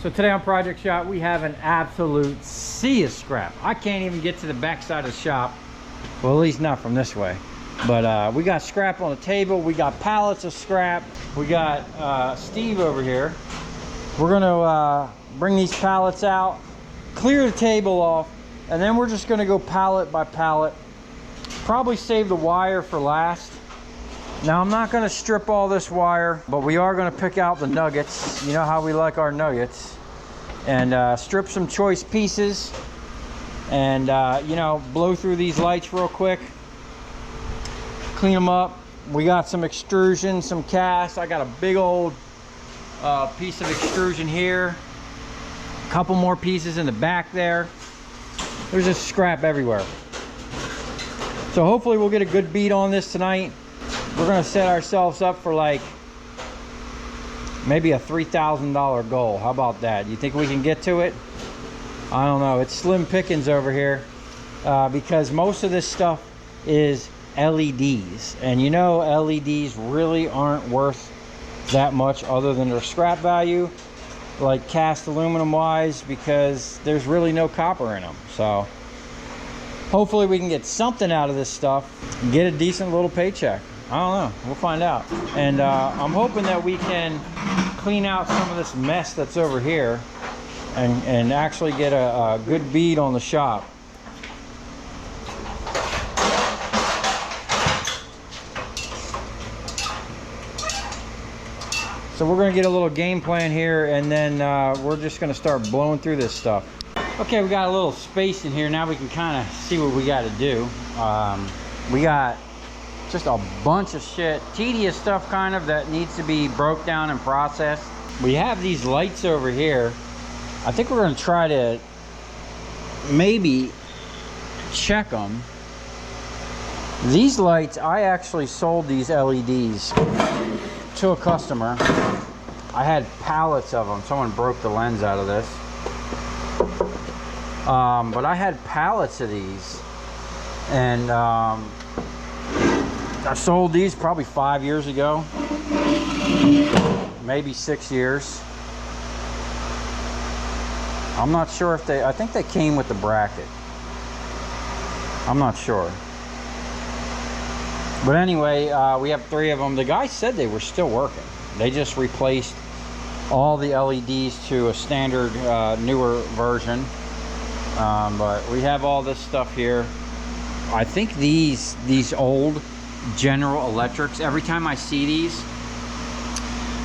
So today on Project Shop, we have an absolute sea of scrap. I can't even get to the back side of the shop. Well, at least not from this way. But we got scrap on the table. We got pallets of scrap. We got Steve over here. We're gonna bring these pallets out, clear the table off, and then we're just gonna go pallet by pallet. Probably save the wire for last. Now, I'm not going to strip all this wire, but we are going to pick out the nuggets. You know how we like our nuggets. And strip some choice pieces. And, you know, blow through these lights real quick. Clean them up. We got some extrusion, some cast. I got a big old piece of extrusion here. A couple more pieces in the back there. There's just scrap everywhere. So hopefully we'll get a good beat on this tonight. We're gonna set ourselves up for like maybe a $3,000 goal. How about that? You think we can get to it? I don't know. It's slim pickings over here because most of this stuff is LEDs, and you know LEDs really aren't worth that much other than their scrap value, like cast aluminum wise, because there's really no copper in them. So hopefully we can get something out of this stuff and get a decent little paycheck. I don't know, we'll find out. And I'm hoping that we can clean out some of this mess that's over here and actually get a good bead on the shop. So we're gonna get a little game plan here, and then we're just gonna start blowing through this stuff. Okay, we got a little space in here. Now we can kind of see what we got to do. We got just a bunch of shit, tedious stuff kind of, that needs to be broke down and processed. We have these lights over here. I think we're going to try to maybe check them. These lights, I actually sold these LEDs to a customer. I had pallets of them. Someone broke the lens out of this. But I had pallets of these, and I sold these probably 5 years ago, maybe 6 years. I'm not sure if I think they came with the bracket. I'm not sure. But anyway, we have 3 of them. The guy said they were still working. They just replaced all the LEDs to a standard newer version. But we have all this stuff here. I think these old General Electrics, every time I see these,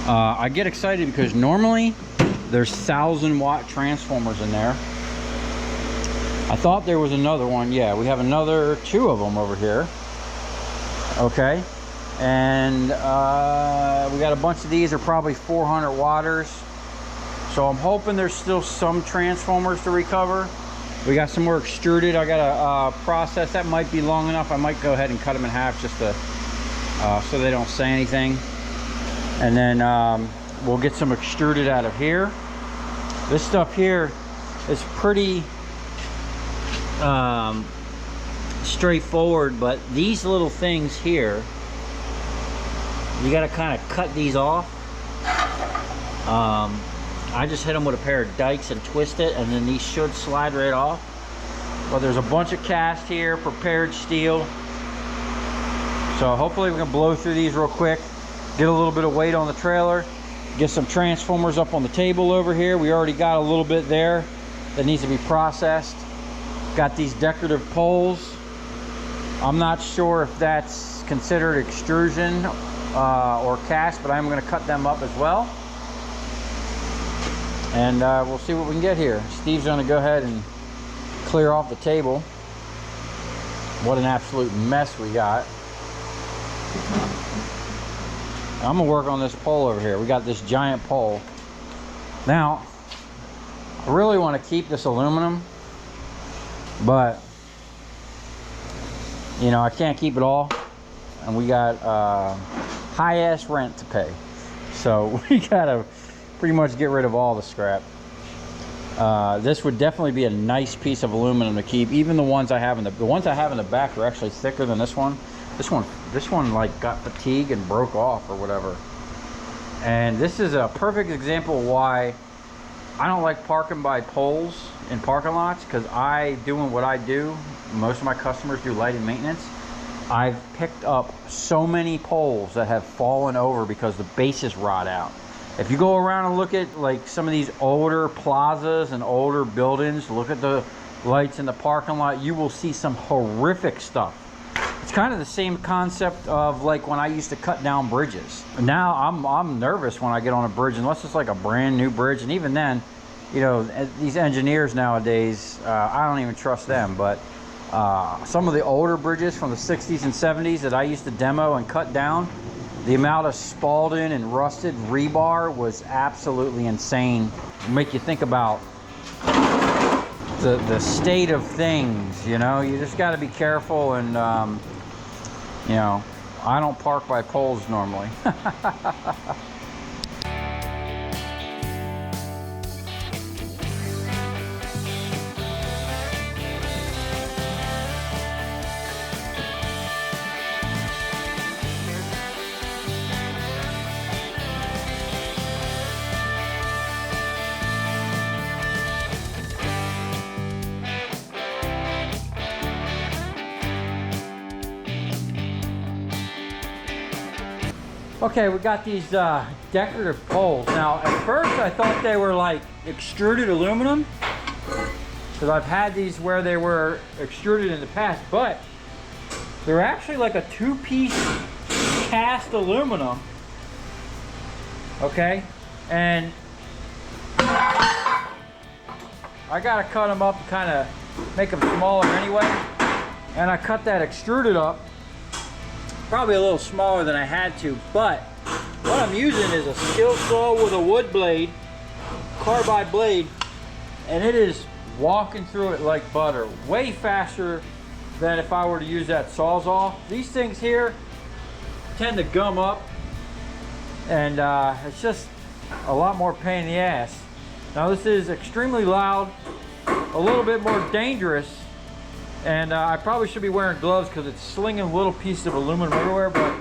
I get excited because normally there's 1,000-watt transformers in there. I thought there was another one. Yeah, we have another 2 of them over here. Okay, and we got a bunch of these are probably 400 watters. So I'm hoping there's still some transformers to recover. We got some more extruded. I got a process that might be long enough. I might go ahead and cut them in half just to so they don't say anything. And then we'll get some extruded out of here. This stuff here is pretty straightforward, but these little things here, you got to kind of cut these off. I just hit them with a pair of dikes and twist it, and then these should slide right off. But there's a bunch of cast here, prepared steel. So hopefully we can blow through these real quick, get a little bit of weight on the trailer, get some transformers up on the table over here. We already got a little bit there that needs to be processed. Got these decorative poles. I'm not sure if that's considered extrusion or cast, but I'm going to cut them up as well. And we'll see what we can get here. Steve's going to go ahead and clear off the table. What an absolute mess we got. I'm going to work on this pole over here. We got this giant pole. Now, I really want to keep this aluminum, but you know, I can't keep it all. And we got high-ass rent to pay. So we got to pretty much get rid of all the scrap. This would definitely be a nice piece of aluminum to keep. Even the ones I have in the ones I have in the back are actually thicker than this one. This one like got fatigue and broke off or whatever. And this is a perfect example of why I don't like parking by poles in parking lots because doing what I do, most of my customers do lighting maintenance. I've picked up so many poles that have fallen over because the bases rot out. If you go around and look at like some of these older plazas and older buildings, look at the lights in the parking lot, you will see some horrific stuff. It's kind of the same concept of like when I used to cut down bridges. Now I'm nervous when I get on a bridge, unless it's like a brand new bridge, and even then, you know, these engineers nowadays, I don't even trust them. But some of the older bridges from the 60s and 70s that I used to demo and cut down, the amount of spalding and rusted rebar was absolutely insane. It'll make you think about the state of things, you know. You just got to be careful, and you know, I don't park by poles normally. Okay, we got these decorative poles. Now, at first I thought they were like extruded aluminum, because I've had these where they were extruded in the past, but they're actually like a two-piece cast aluminum. Okay, and I gotta cut them up to kind of make them smaller anyway, and I cut that extruded up probably a little smaller than I had to, but what I'm using is a skill saw with a wood blade, carbide blade, and it is walking through it like butter, way faster than if I were to use that Sawzall. These things here tend to gum up, and it's just a lot more pain in the ass. Now this is extremely loud, a little bit more dangerous, and I probably should be wearing gloves because it's slinging little pieces of aluminum everywhere, but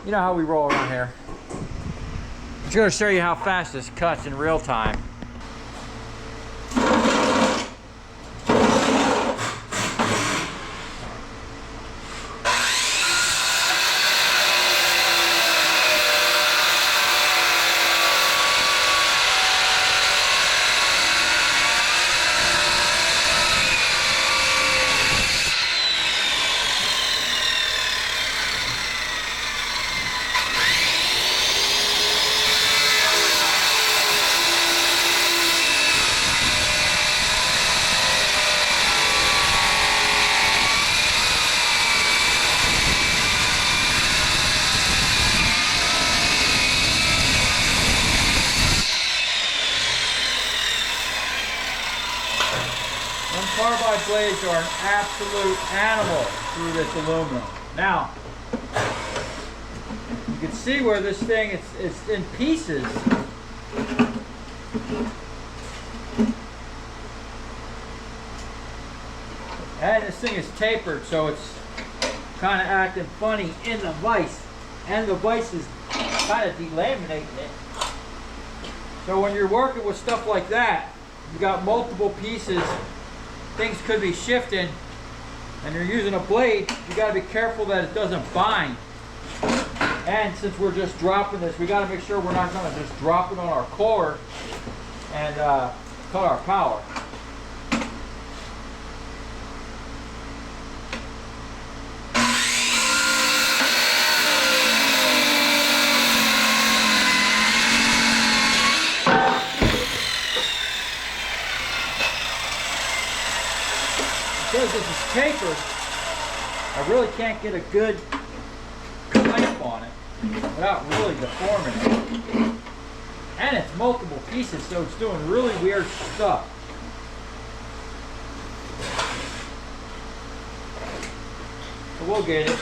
you know how we roll around here. I'm just going to show you how fast this cuts in real time. Carbide blades are an absolute animal through this aluminum. Now, you can see where this thing, it's in pieces. And this thing is tapered, so it's kind of acting funny in the vise. And the vise is kind of delaminating it. So when you're working with stuff like that, you got multiple pieces, things could be shifting, and you're using a blade, you got to be careful that it doesn't bind. And since we're just dropping this, we got to make sure we're not going to just drop it on our core and cut our power. Because this is tapered, I really can't get a good clamp on it without really deforming it. And it's multiple pieces, so it's doing really weird stuff. So we'll get it.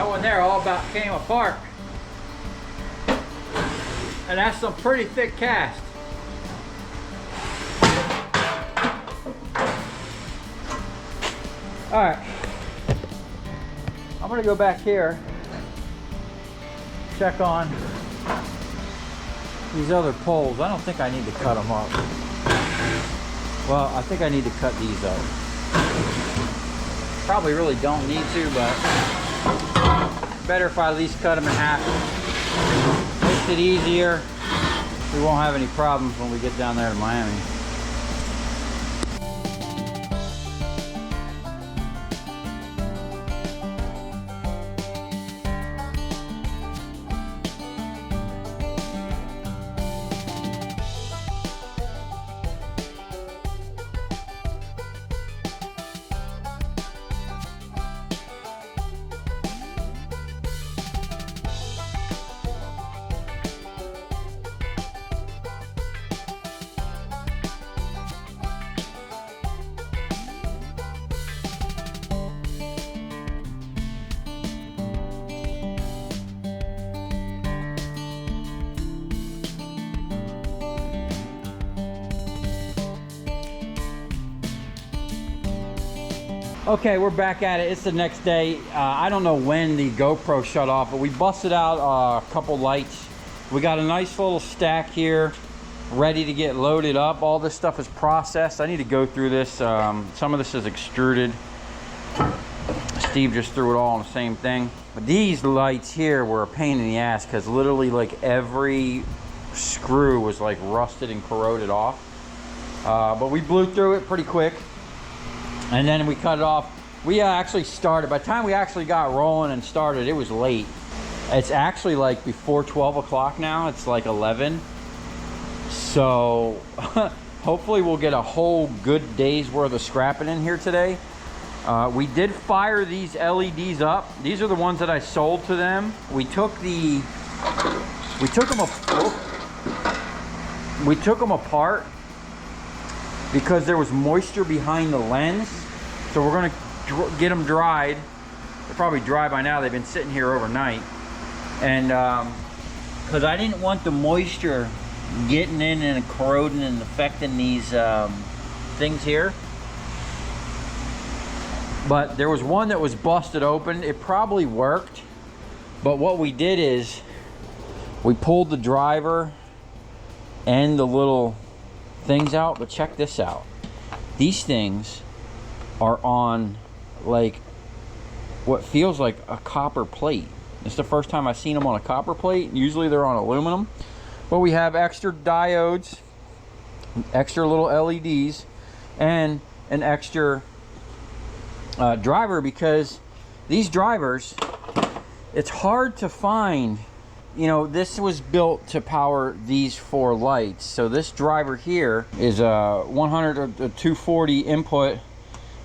That one there all about came apart. And that's some pretty thick cast. All right, I'm gonna go back here, check on these other poles. I don't think I need to cut them up. Well, I think I need to cut these up. Probably really don't need to, but better if I at least cut them in half. Makes it easier. We won't have any problems when we get down there to Miami. Okay, we're back at it. It's the next day. I don't know when the GoPro shut off, but we busted out a couple lights. We got a nice little stack here ready to get loaded up. All this stuff is processed. I need to go through this. Some of this is extruded. Steve just threw it all on the same thing. But these lights here were a pain in the ass because literally like every screw was like rusted and corroded off. But we blew through it pretty quick. And then we cut it off. We actually started, by the time we actually got rolling and started, it was late. It's actually like before 12 o'clock now. It's like 11. So hopefully we'll get a whole good day's worth of scrapping in here today. We did fire these LEDs up. These are the ones that I sold to them. We took them apart because there was moisture behind the lens. So we're gonna get them dried. They're probably dry by now. They've been sitting here overnight. And because I didn't want the moisture getting in and corroding and affecting these things here. But there was one that was busted open. It probably worked. But what we did is we pulled the driver and the little things out. But check this out. These things are on like what feels like a copper plate. It's the first time I've seen them on a copper plate. Usually they're on aluminum. But we have extra diodes, extra little LEDs, and an extra driver, because these drivers, it's hard to find. You know, this was built to power these 4 lights. So this driver here is a 100 to 240 input,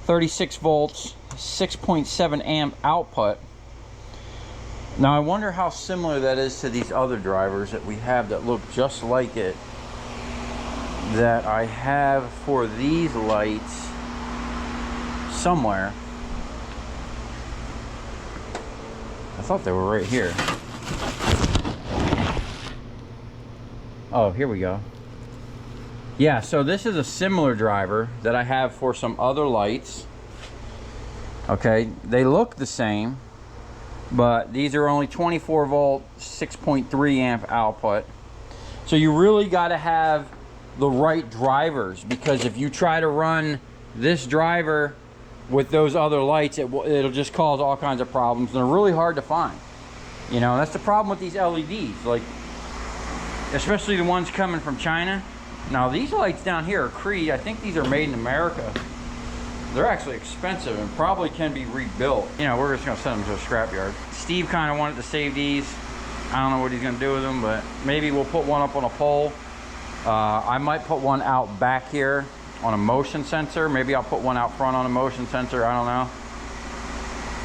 36 volts, 6.7 amp output. Now I wonder how similar that is to these other drivers that we have that look just like it, that I have for these lights somewhere. I thought they were right here. Oh, here we go. Yeah, so this is a similar driver that I have for some other lights. Okay, they look the same, but these are only 24 volt, 6.3 amp output. So you really got to have the right drivers, because if you try to run this driver with those other lights, it'll just cause all kinds of problems, and they're really hard to find. You know, that's the problem with these LEDs, like especially the ones coming from China. Now these lights down here are Cree. I think these are made in America. They're actually expensive and probably can be rebuilt. You know, we're just gonna send them to a scrapyard. Steve kind of wanted to save these. I don't know what he's gonna do with them, but maybe we'll put one up on a pole. I might put one out back here on a motion sensor. Maybe I'll put one out front on a motion sensor. I don't know.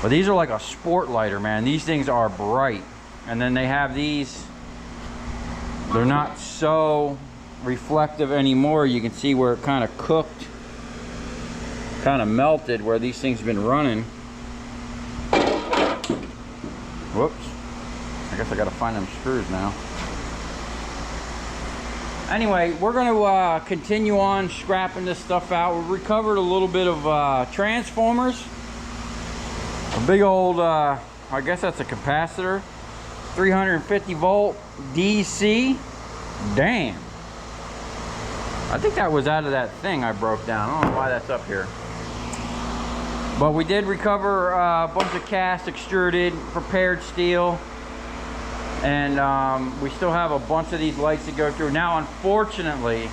But these are like a sport lighter, man. These things are bright. And then they have these. They're not so reflective anymore. You can see where it kind of cooked, kind of melted where these things have been running. Whoops. I guess I gotta find them screws now. Anyway, we're gonna continue on scrapping this stuff out. We recovered a little bit of transformers. A big old, I guess that's a capacitor. 350 volt DC. Damn. I think that was out of that thing I broke down. I don't know why that's up here. But we did recover a bunch of cast, extruded, prepared steel. And we still have a bunch of these lights to go through. Now, unfortunately,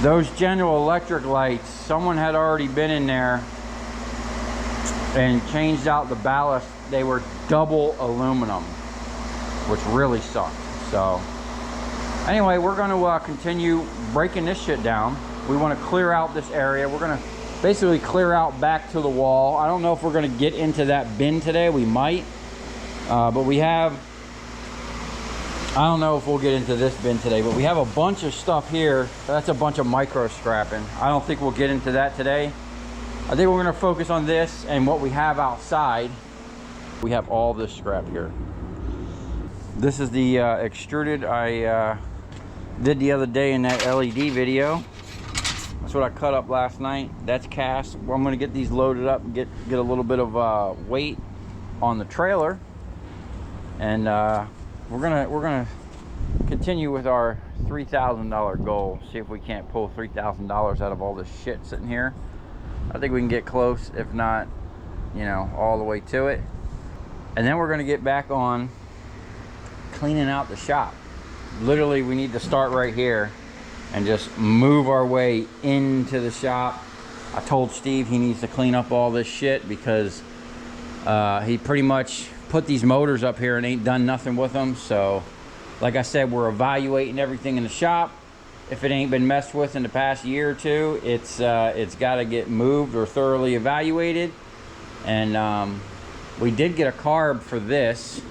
those General Electric lights, someone had already been in there and changed out the ballast. They were double aluminum, which really sucked. So anyway, we're going to continue breaking this shit down. We want to clear out this area. We're going to basically clear out back to the wall. I don't know if we're going to get into that bin today. We might, but we have, I don't know if we'll get into this bin today, but we have a bunch of stuff here. That's a bunch of micro scrapping. I don't think we'll get into that today. I think we're going to focus on this and what we have outside. We have all this scrap here. This is the extruded I did the other day in that LED video. That's what I cut up last night. That's cast. Well, I'm going to get these loaded up and get a little bit of weight on the trailer, and we're gonna continue with our $3,000 goal. See if we can't pull $3,000 out of all this shit sitting here. I think we can get close, if not, you know, all the way to it. And then we're going to get back on cleaning out the shop. Literally, we need to start right here and just move our way into the shop. I told Steve he needs to clean up all this shit because he pretty much put these motors up here and ain't done nothing with them. So like I said, we're evaluating everything in the shop. If it ain't been messed with in the past year or two, it's got to get moved or thoroughly evaluated. And we did get a carb for this,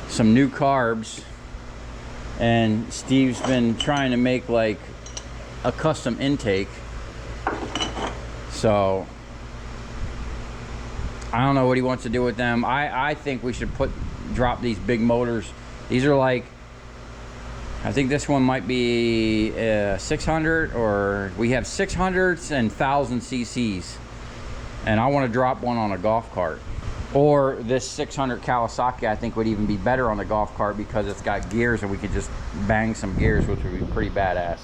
some new carbs, and Steve's been trying to make like a custom intake. So I don't know what he wants to do with them. I think we should drop these big motors. These are like, I think this one might be 600, or we have 600s and 1000 cc's, and I want to drop one on a golf cart. Or this 600 Kawasaki I think would even be better on the golf cart because it's got gears and we could just bang some gears, which would be pretty badass.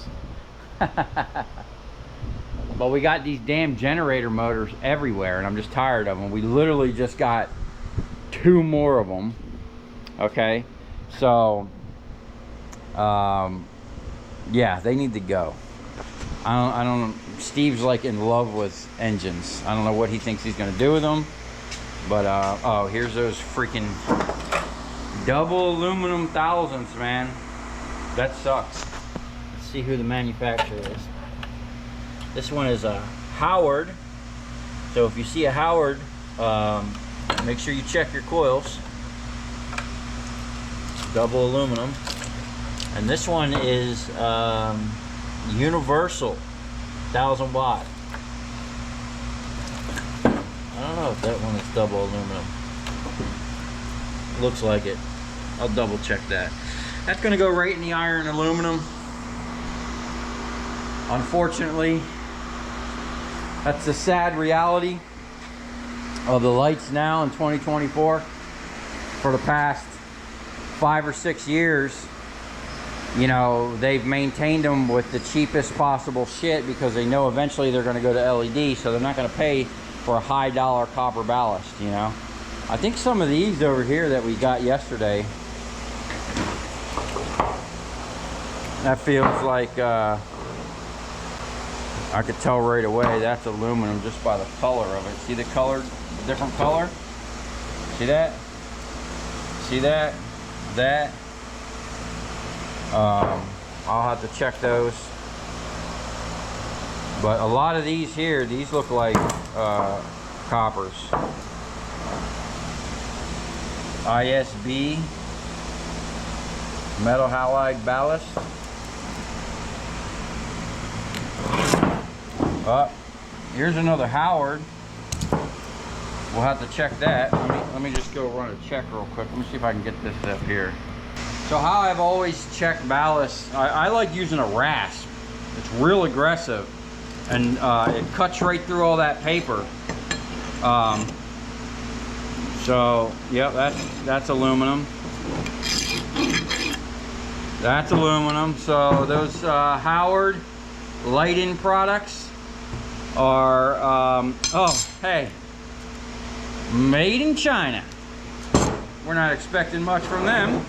But we got these damn generator motors everywhere and I'm just tired of them. We literally just got 2 more of them. Okay, so yeah, they need to go. I don't Steve's like in love with engines. I don't know what he thinks he's gonna do with them, but oh, here's those freaking double aluminum thousands, man. That sucks. Let's see who the manufacturer is. This one is a Howard. So if you see a Howard, make sure you check your coils. Double aluminum. And this one is Universal 1000 watt. I don't know if that one is double aluminum. Looks like it. I'll double check that. That's going to go right in the iron aluminum. Unfortunately, that's the sad reality of the lights now in 2024. For the past 5 or 6 years, you know, they've maintained them with the cheapest possible shit because they know eventually they're going to go to LED, so they're not going to pay for a high dollar copper ballast, you know. I think some of these over here that we got yesterday, that feels like I could tell right away that's aluminum just by the color of it. See the color, different color? See that? See that? That? I'll have to check those. But a lot of these here, these look like coppers. ISB metal halide ballast. Here's another Howard. we'll have to check that. Let me just go run a check real quick. Let me see if I can get this up here. So how I've always checked ballast, I like using a rasp. It's real aggressive, and it cuts right through all that paper. So yeah, that's aluminum. That's aluminum. So those Howard light-in products are oh, hey, made in China. We're not expecting much from them.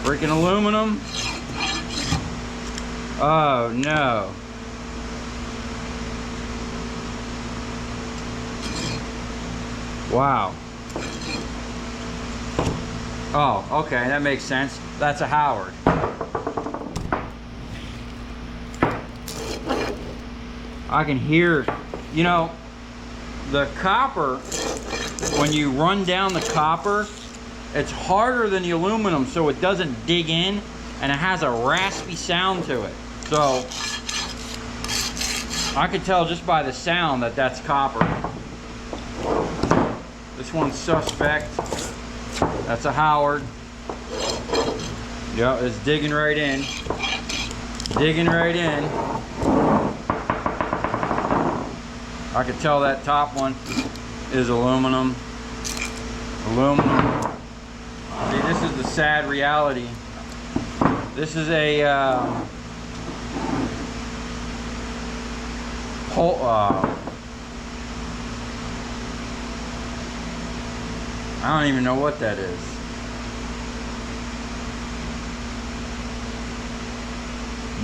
Freaking aluminum. Oh no. Wow. Oh, okay, that makes sense. That's a Howard. I can hear, you know, the copper, when you run down the copper, it's harder than the aluminum, so it doesn't dig in, and it has a raspy sound to it. So I could tell just by the sound that that's copper. This one's suspect. That's a Howard. Yeah, it's digging right in. Digging right in. I could tell that top one is aluminum. Aluminum. See, this is the sad reality. This is a I don't even know what that is.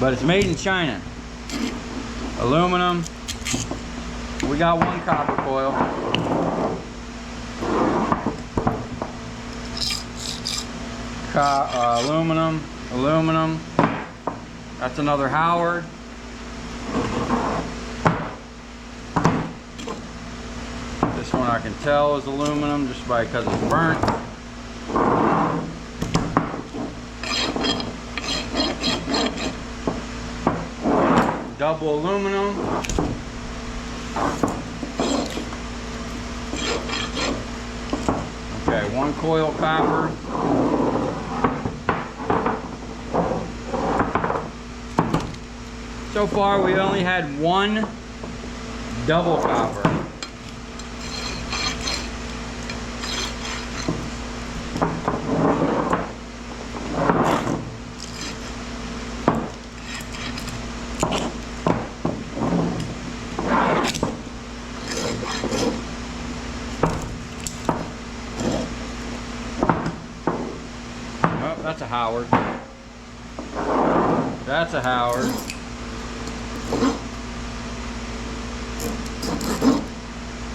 But it's made in China. Aluminum. We got one copper coil. Aluminum. Aluminum. That's another Howard. This one I can tell is aluminum just because it's burnt. Double aluminum. Okay, one coil copper. So far we only had one double copper. That's a Howard. That's a Howard.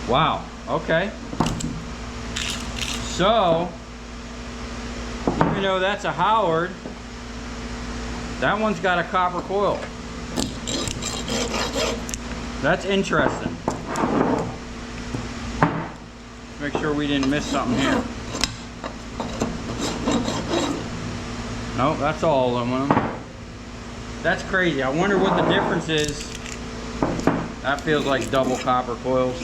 Wow, okay. So, even though that's a Howard, that one's got a copper coil. That's interesting. Make sure we didn't miss something here. Nope, that's all aluminum. That's crazy. I wonder what the difference is. That feels like double copper coils.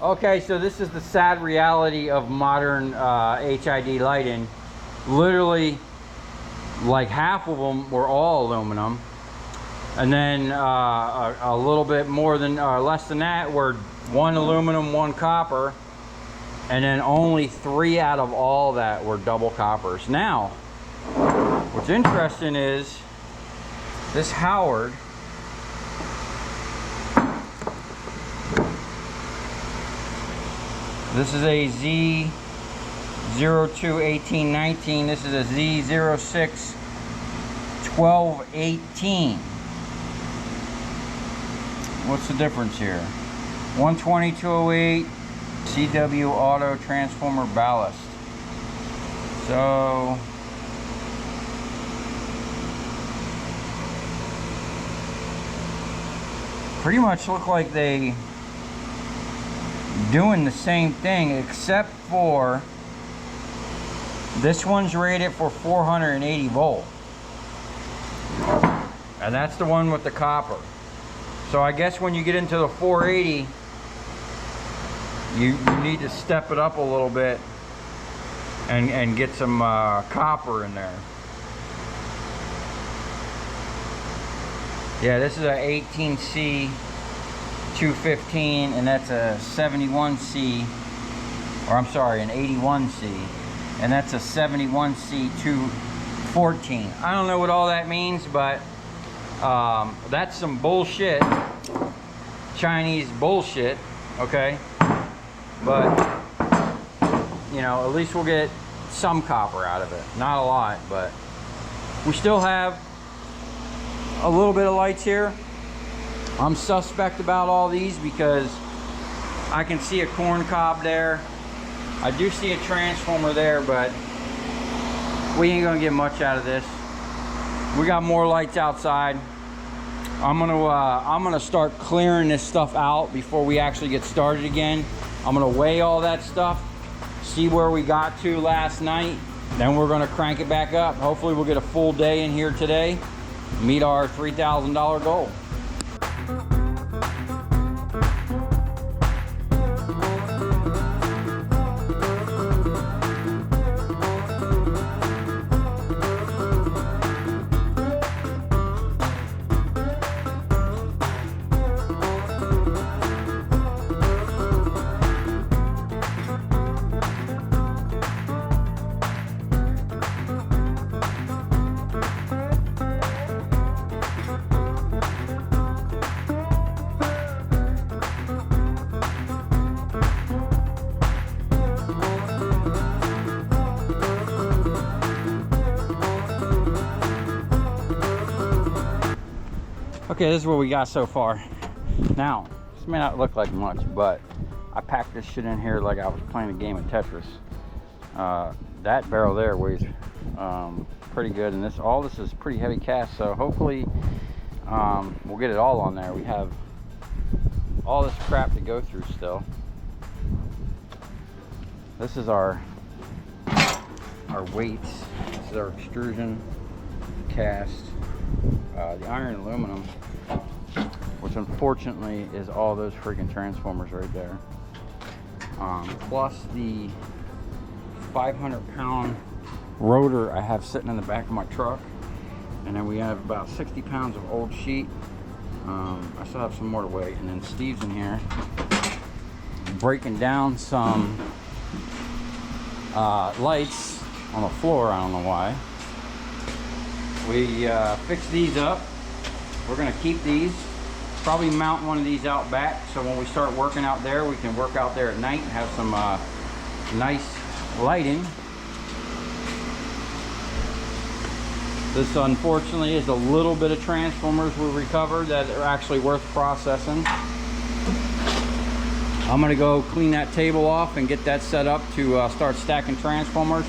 Okay, so this is the sad reality of modern HID lighting. Literally, like half of them were all aluminum. And then a little bit more than, less than that were one aluminum, one copper. And then only 3 out of all that were double coppers. Now, what's interesting is this Howard this is a Z021819. This is a Z061218. What's the difference here? 12208 CW auto transformer ballast. So pretty much look like they doing the same thing, except for this one's rated for 480 volt And that's the one with the copper. So I guess when you get into the 480, you need to step it up a little bit and get some copper in there. Yeah, this is a 18C 215, and that's a 71C, or I'm sorry, an 81C, and that's a 71C 214. I don't know what all that means, but that's some bullshit, Chinese bullshit, okay? But, you know, at least we'll get some copper out of it. Not a lot, but we still have a little bit of lights here. I'm suspect about all these because I can see a corn cob there. I do see a transformer there, but we ain't gonna get much out of this. We got more lights outside. I'm gonna start clearing this stuff out before we actually get started again. I'm gonna weigh all that stuff, see where we got to last night, then we're gonna crank it back up. Hopefully we'll get a full day in here today, meet our $3,000 goal. Okay, this is what we got so far. Now, this may not look like much, but I packed this shit in here like I was playing a game of Tetris. That barrel there weighs pretty good, and all this is pretty heavy cast, so hopefully we'll get it all on there. We have all this crap to go through still. This is our weights. This is our extrusion cast. The iron and aluminum, which unfortunately is all those freaking transformers right there, plus the 500-pound rotor I have sitting in the back of my truck, and then we have about 60 pounds of old sheet. I still have some more to weigh, and then Steve's in here breaking down some lights on the floor. I don't know why. We fixed these up. We're gonna keep these, probably mount one of these out back, so when we start working out there, we can work out there at night and have some nice lighting. This unfortunately is a little bit of transformers we recovered that are actually worth processing. I'm gonna go clean that table off and get that set up to start stacking transformers.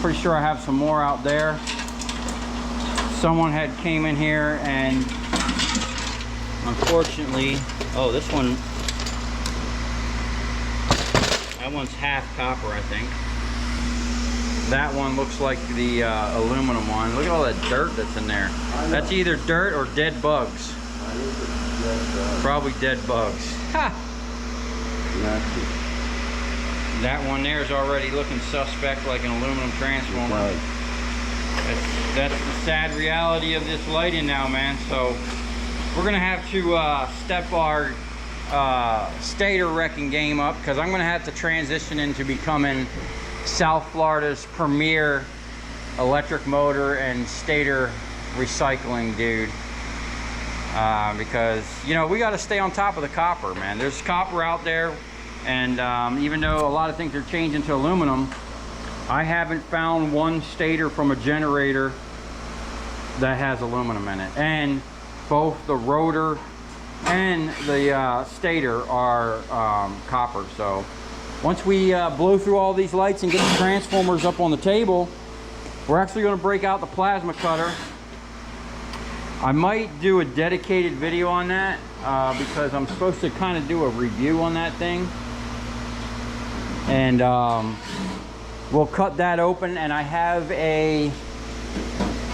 Pretty sure I have some more out there. Someone had came in here and unfortunately, oh, this one, that one's half copper, I think. That one looks like the aluminum one. Look at all that dirt that's in there. That's either dirt or dead bugs. Probably dead bugs. Ha! That one there is already looking suspect like an aluminum transformer. That's the sad reality of this lighting now, man. So we're gonna have to step our stator wrecking game up, because I'm gonna have to transition into becoming South Florida's premier electric motor and stator recycling dude. Because, you know, we got to stay on top of the copper, man. There's copper out there, and even though a lot of things are changing to aluminum, I haven't found one stator from a generator that has aluminum in it. And both the rotor and the stator are copper. So once we blow through all these lights and get the transformers up on the table, we're actually going to break out the plasma cutter. I might do a dedicated video on that because I'm supposed to kind of do a review on that thing. And we'll cut that open, and I have a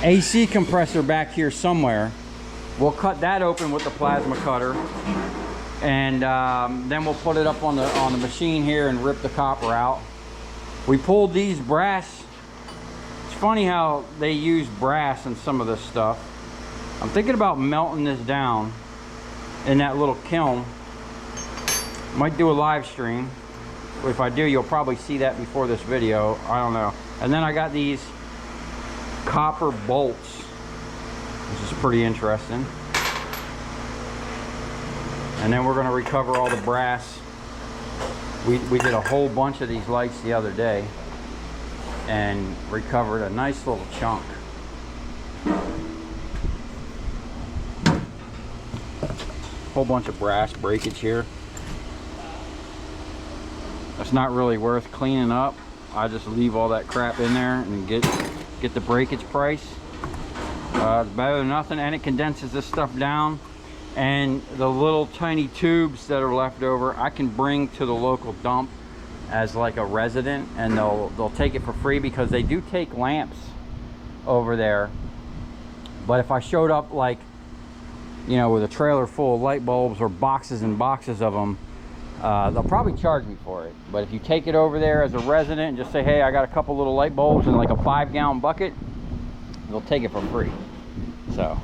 AC compressor back here somewhere. We'll cut that open with the plasma cutter, and then we'll put it up on the machine here and rip the copper out. We pulled these brass. It's funny how they use brass in some of this stuff. I'm thinking about melting this down in that little kiln. Might do a live stream. If I do, you'll probably see that before this video. I don't know. And then I got these copper bolts, which is pretty interesting. And then we're going to recover all the brass. We did a whole bunch of these lights the other day and recovered a nice little chunk. Whole bunch of brass breakage here. That's not really worth cleaning up. I just leave all that crap in there and get the breakage price. It's better than nothing, and it condenses this stuff down. And the little tiny tubes that are left over, I can bring to the local dump as like a resident, and they'll take it for free, because they do take lamps over there. But if I showed up, like, you know, with a trailer full of light bulbs or boxes and boxes of them, they'll probably charge me for it. But if you take it over there as a resident and just say, hey, I got a couple little light bulbs in like a 5-gallon bucket, they'll take it for free. So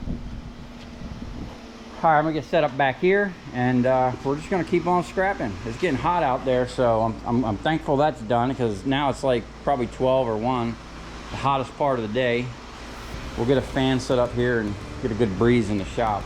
all right, I'm gonna get set up back here, and we're just gonna keep on scrapping. It's getting hot out there, so I'm thankful that's done, because now it's like probably 12 or 1, the hottest part of the day. We'll get a fan set up here and get a good breeze in the shop.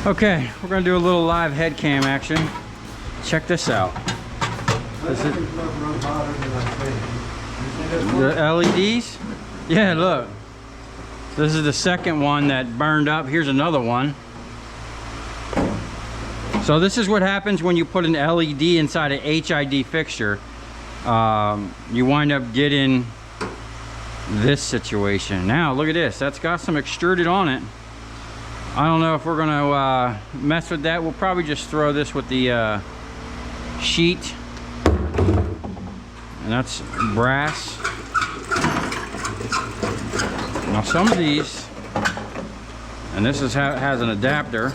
Okay, we're gonna do a little live head cam action. Check this out. This is the LEDs. Yeah, look. This is the second one that burned up. Here's another one. So this is what happens when you put an LED inside an HID fixture. You wind up getting this situation. Now look at this. That's got some extruded on it. I don't know if we're gonna mess with that. We'll probably just throw this with the sheet, and that's brass. Now some of these, and this is has an adapter.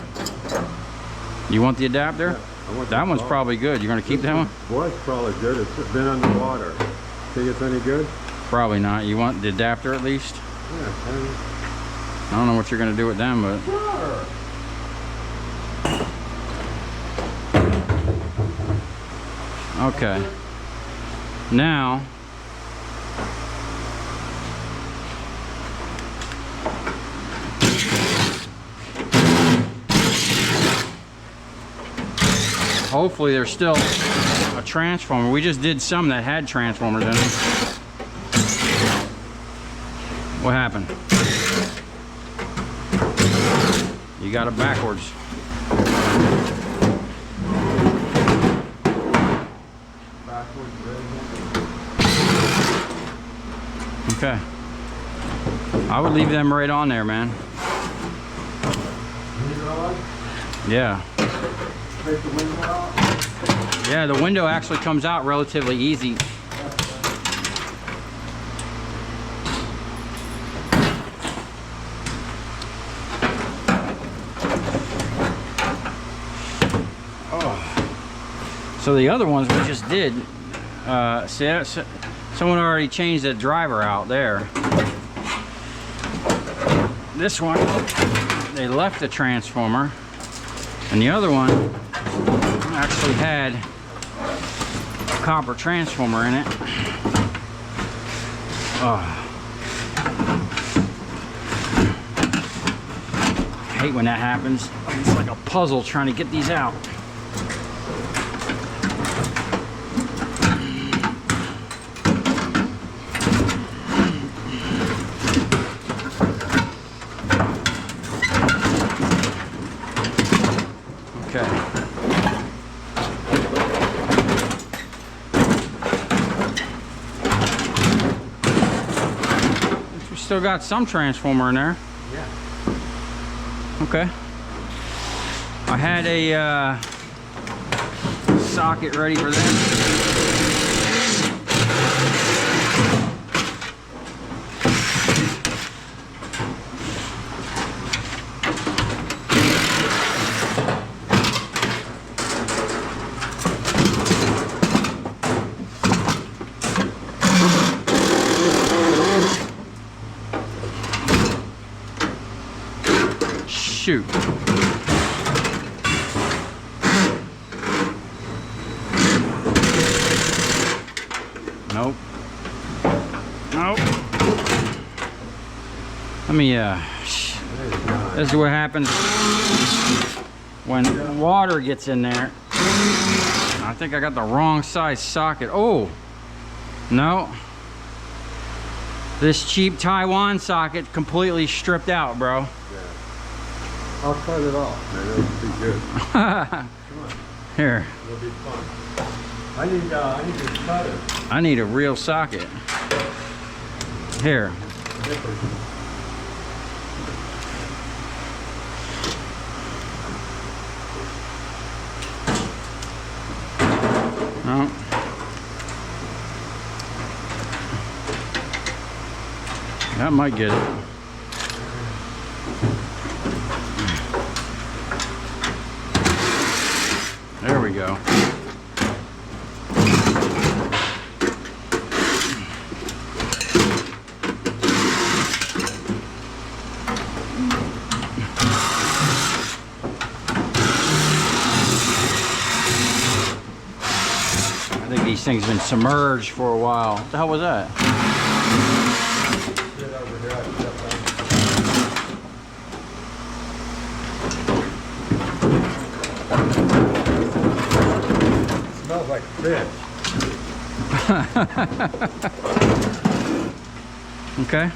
You want the adapter? Yeah, that one's probably good. You're gonna keep that one? Was probably good. It's been underwater. Think it's any good? Probably not. You want the adapter at least? Yeah. I don't know what you're gonna do with them, but Sure. okay. Now hopefully there's still a transformer. We just did some that had transformers in them. What happened? You got it backwards. Okay. I would leave them right on there, man. Yeah. Take the window out? Yeah, the window actually comes out relatively easy. So the other ones we just did, see, someone already changed the driver out there. This one, they left the transformer, and the other one actually had a copper transformer in it. hate when that happens. It's like a puzzle trying to get these out. Still got some transformer in there. Yeah. Okay. I had a socket ready for this. Shoot. Nope. Nope. Let me, this is what happens when water gets in there. I think I got the wrong size socket. Oh, no. This cheap Taiwan socket completely stripped out, bro. I'll cut it off, man. It'll be good. Come on. Here. It'll be fun. I need to cut it. I need a real socket. Here. No. That might get it. There we go. I think these things have been submerged for a while. What the hell was that? Smells like fish. Okay.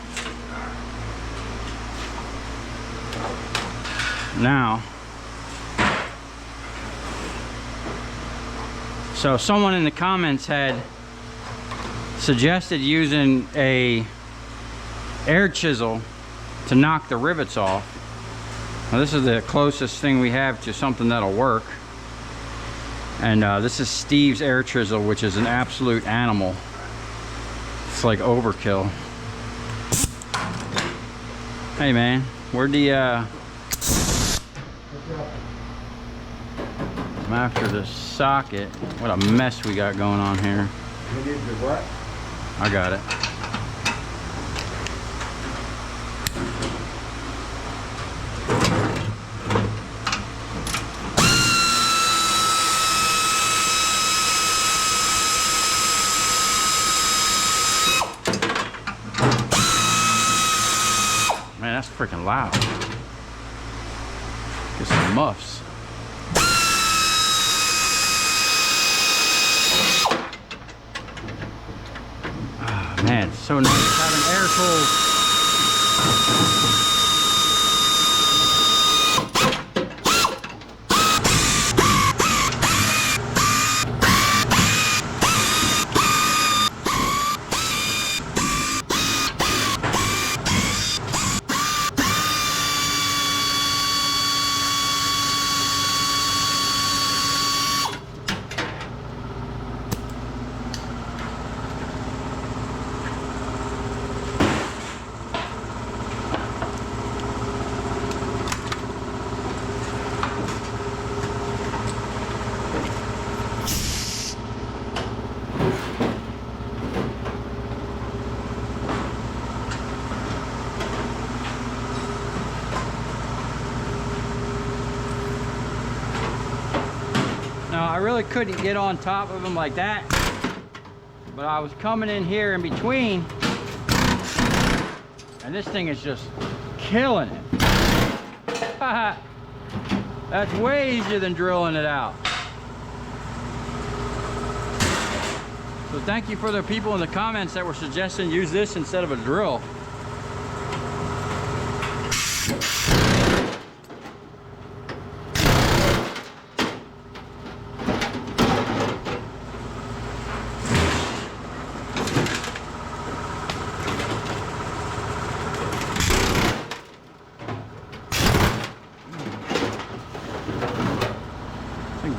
Now, so someone in the comments had suggested using a air chisel to knock the rivets off. Now this is the closest thing we have to something that'll work. And this is Steve's air chisel, which is an absolute animal. It's like overkill. Hey man, where'd the I'm after the socket. What a mess we got going on here. You need the what? I got it. Man, that's freaking loud. Get some muffs. Ah, man, it's so nice having air tools. Now, I really couldn't get on top of them like that, but I was coming in here in between, and this thing is just killing it. That's way easier than drilling it out. So thank you for the people in the comments that were suggesting use this instead of a drill.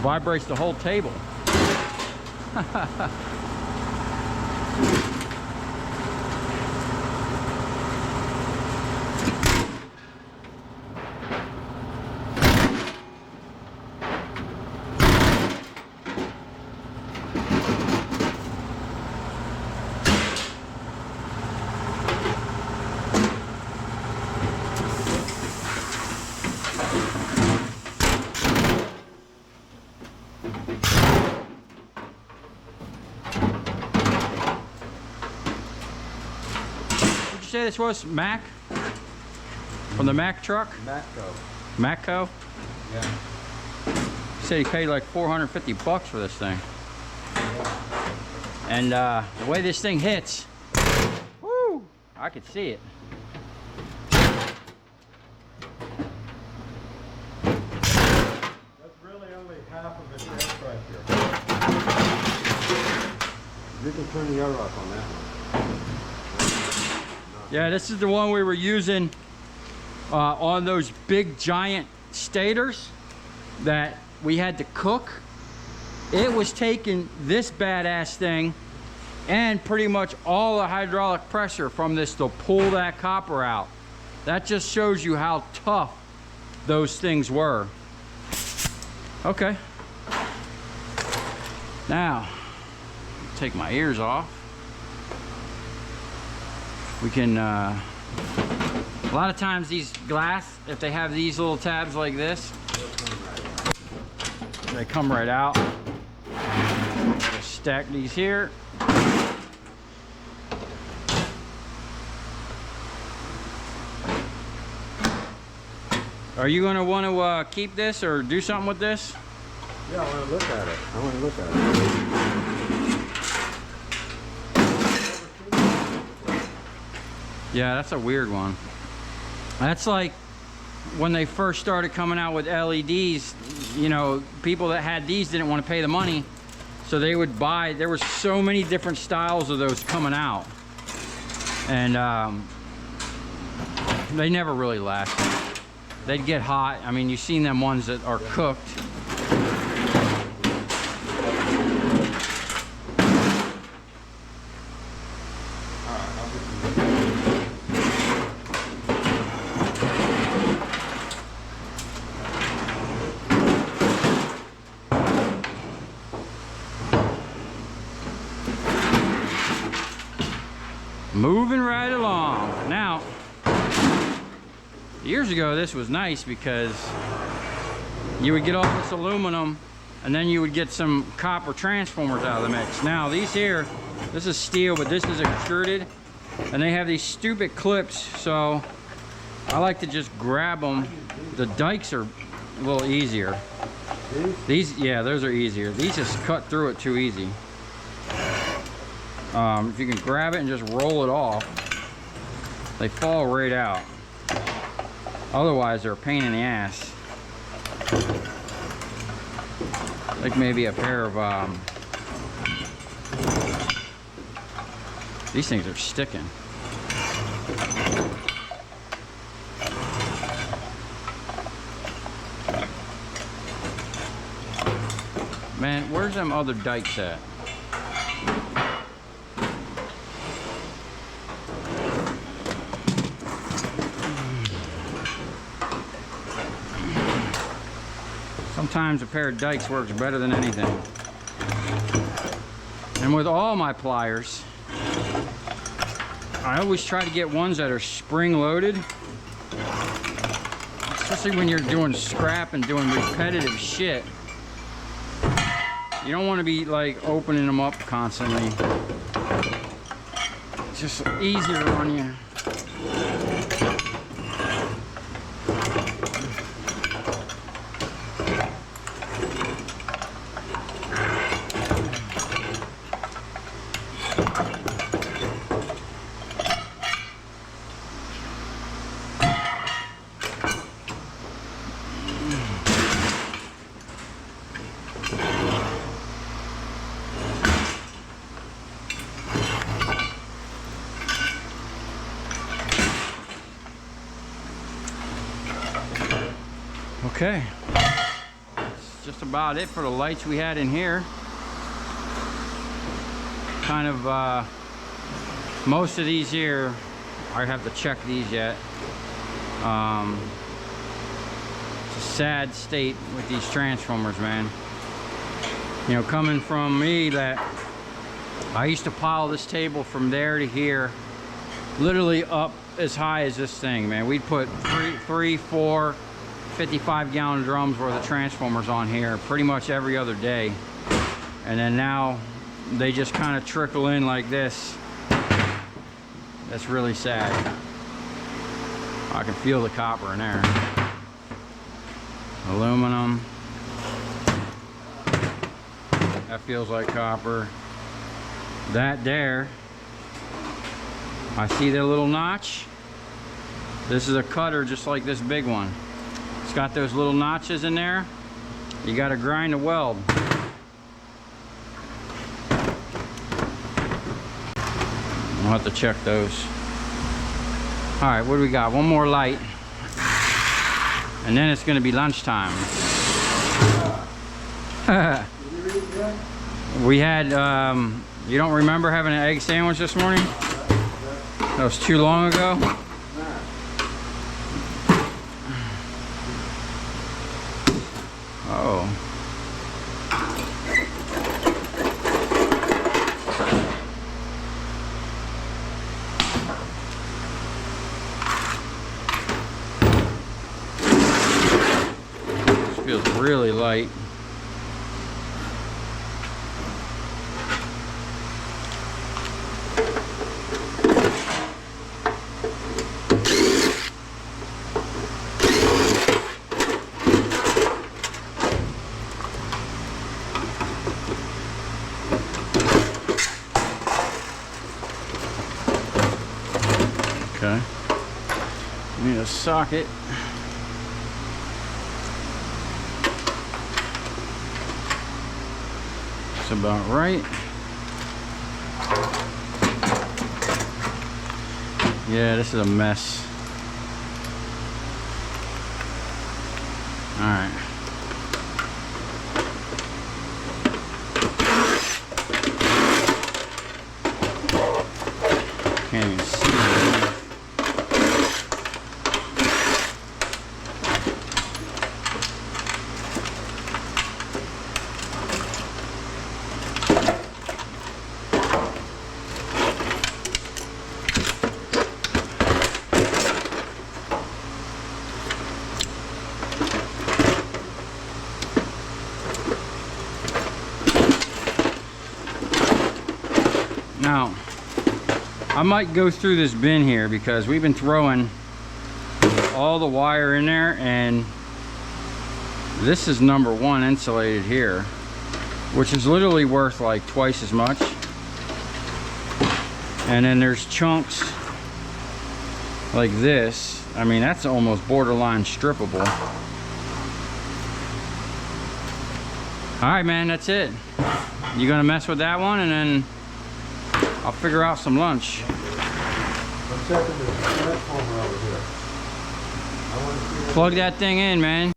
Vibrates the whole table. Say this was Mac from the Mac truck. Macco. Yeah. He said he paid like 450 bucks for this thing. And the way this thing hits, woo! I could see it. That's really only half of it right here. You can turn the other off on that one. Yeah, this is the one we were using on those big giant stators that we had to cook. It was taking this badass thing and pretty much all the hydraulic pressure from this to pull that copper out. That just shows you how tough those things were. Okay. Now, take my ears off. We can, a lot of times these glass, if they have these little tabs like this, they come right out. Just stack these here. Are you going to want to keep this or do something with this? Yeah, I want to look at it. I want to look at it. Yeah, that's a weird one. That's like when they first started coming out with LEDs, you know, people that had these didn't want to pay the money, so they would buy, there were so many different styles of those coming out, and they never really lasted. They'd get hot. I mean, you've seen them ones that are cooked. Moving right along. Now, years ago this was nice because you would get all this aluminum and then you would get some copper transformers out of the mix. Now these here, this is steel, but this is extruded, and they have these stupid clips, so I like to just grab them. The dikes are a little easier. These, yeah, those are easier. These just cut through it too easy. If you can grab it and just roll it off, they fall right out. Otherwise, they're a pain in the ass. Like maybe a pair of, these things are sticking. Man, where's them other dikes at? Sometimes a pair of dikes works better than anything. And with all my pliers, I always try to get ones that are spring-loaded, especially when you're doing scrap and doing repetitive shit. You don't want to be like opening them up constantly. It's just easier on you. Okay, that's just about it for the lights we had in here. Kind of most of these here, I have to check these yet. It's a sad state with these transformers, man. You know, coming from me, that I used to pile this table from there to here, literally up as high as this thing, man. We'd put three, four 55-gallon drums worth of transformers on here pretty much every other day. And then now they just kind of trickle in like this. That's really sad. I can feel the copper in there. Aluminum. That feels like copper. That there, I see that little notch. This is a cutter just like this big one. It's got those little notches in there. You got to grind a weld. We'll have to check those. All right, what do we got? One more light. And then it's gonna be lunchtime. We had, you don't remember having an egg sandwich this morning? That was too long ago. Oh. This feels really light. Okay, need a socket. That's about right. Yeah, this is a mess. All right. Can't even see it. Now, I might go through this bin here because we've been throwing all the wire in there, and this is #1 insulated here, which is literally worth like twice as much. And then there's chunks like this. I mean, that's almost borderline strippable. All right, man, that's it. You gonna mess with that one, and then I'll figure out some lunch. I'm checking the transformer over here. Plug that thing in, man.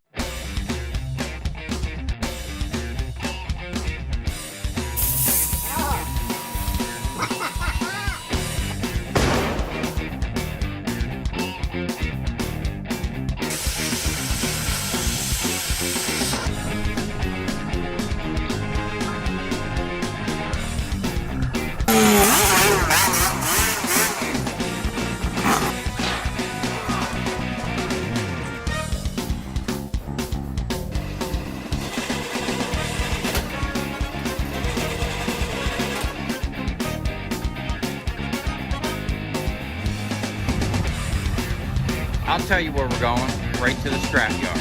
I'll tell you where we're going, right to the scrap yard.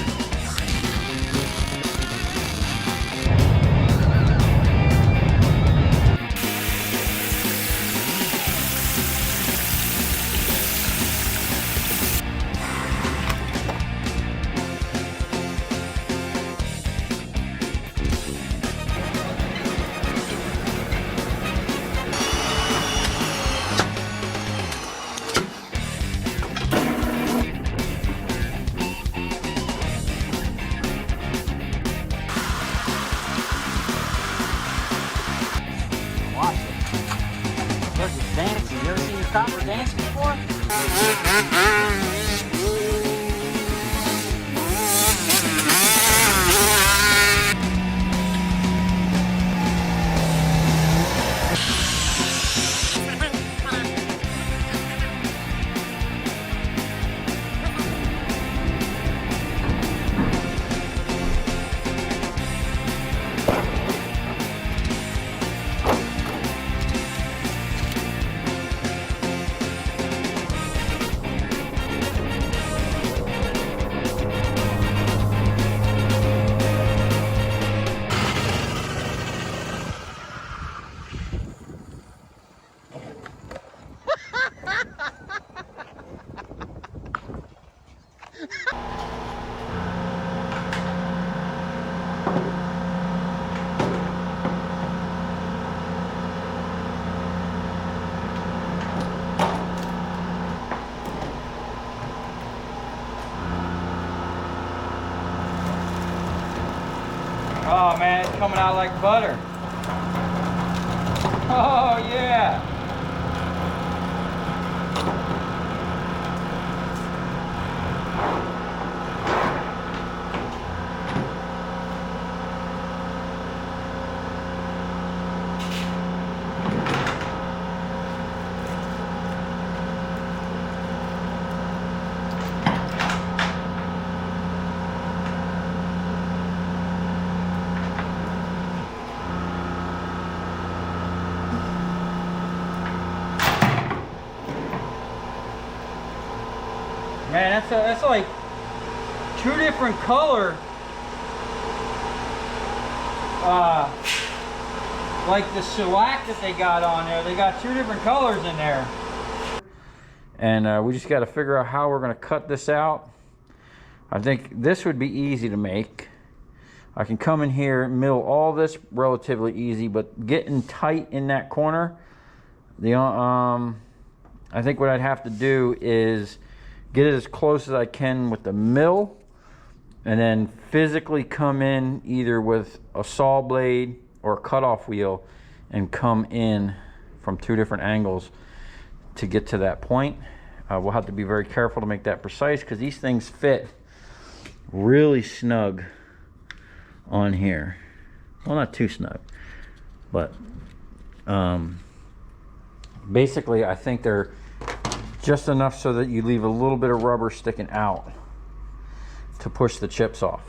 Oh man, it's coming out like butter. Oh yeah. Man, that's like two different color, like the shellac that they got on there. They got two different colors in there. And we just got to figure out how we're going to cut this out. I think this would be easy to make. I can come in here, mill all this relatively easy, but getting tight in that corner, I think what I'd have to do is get it as close as I can with the mill, and then physically come in either with a saw blade or a cutoff wheel and come in from two different angles to get to that point. We'll have to be very careful to make that precise because these things fit really snug on here. Well, not too snug, but basically I think they're just enough so that you leave a little bit of rubber sticking out to push the chips off.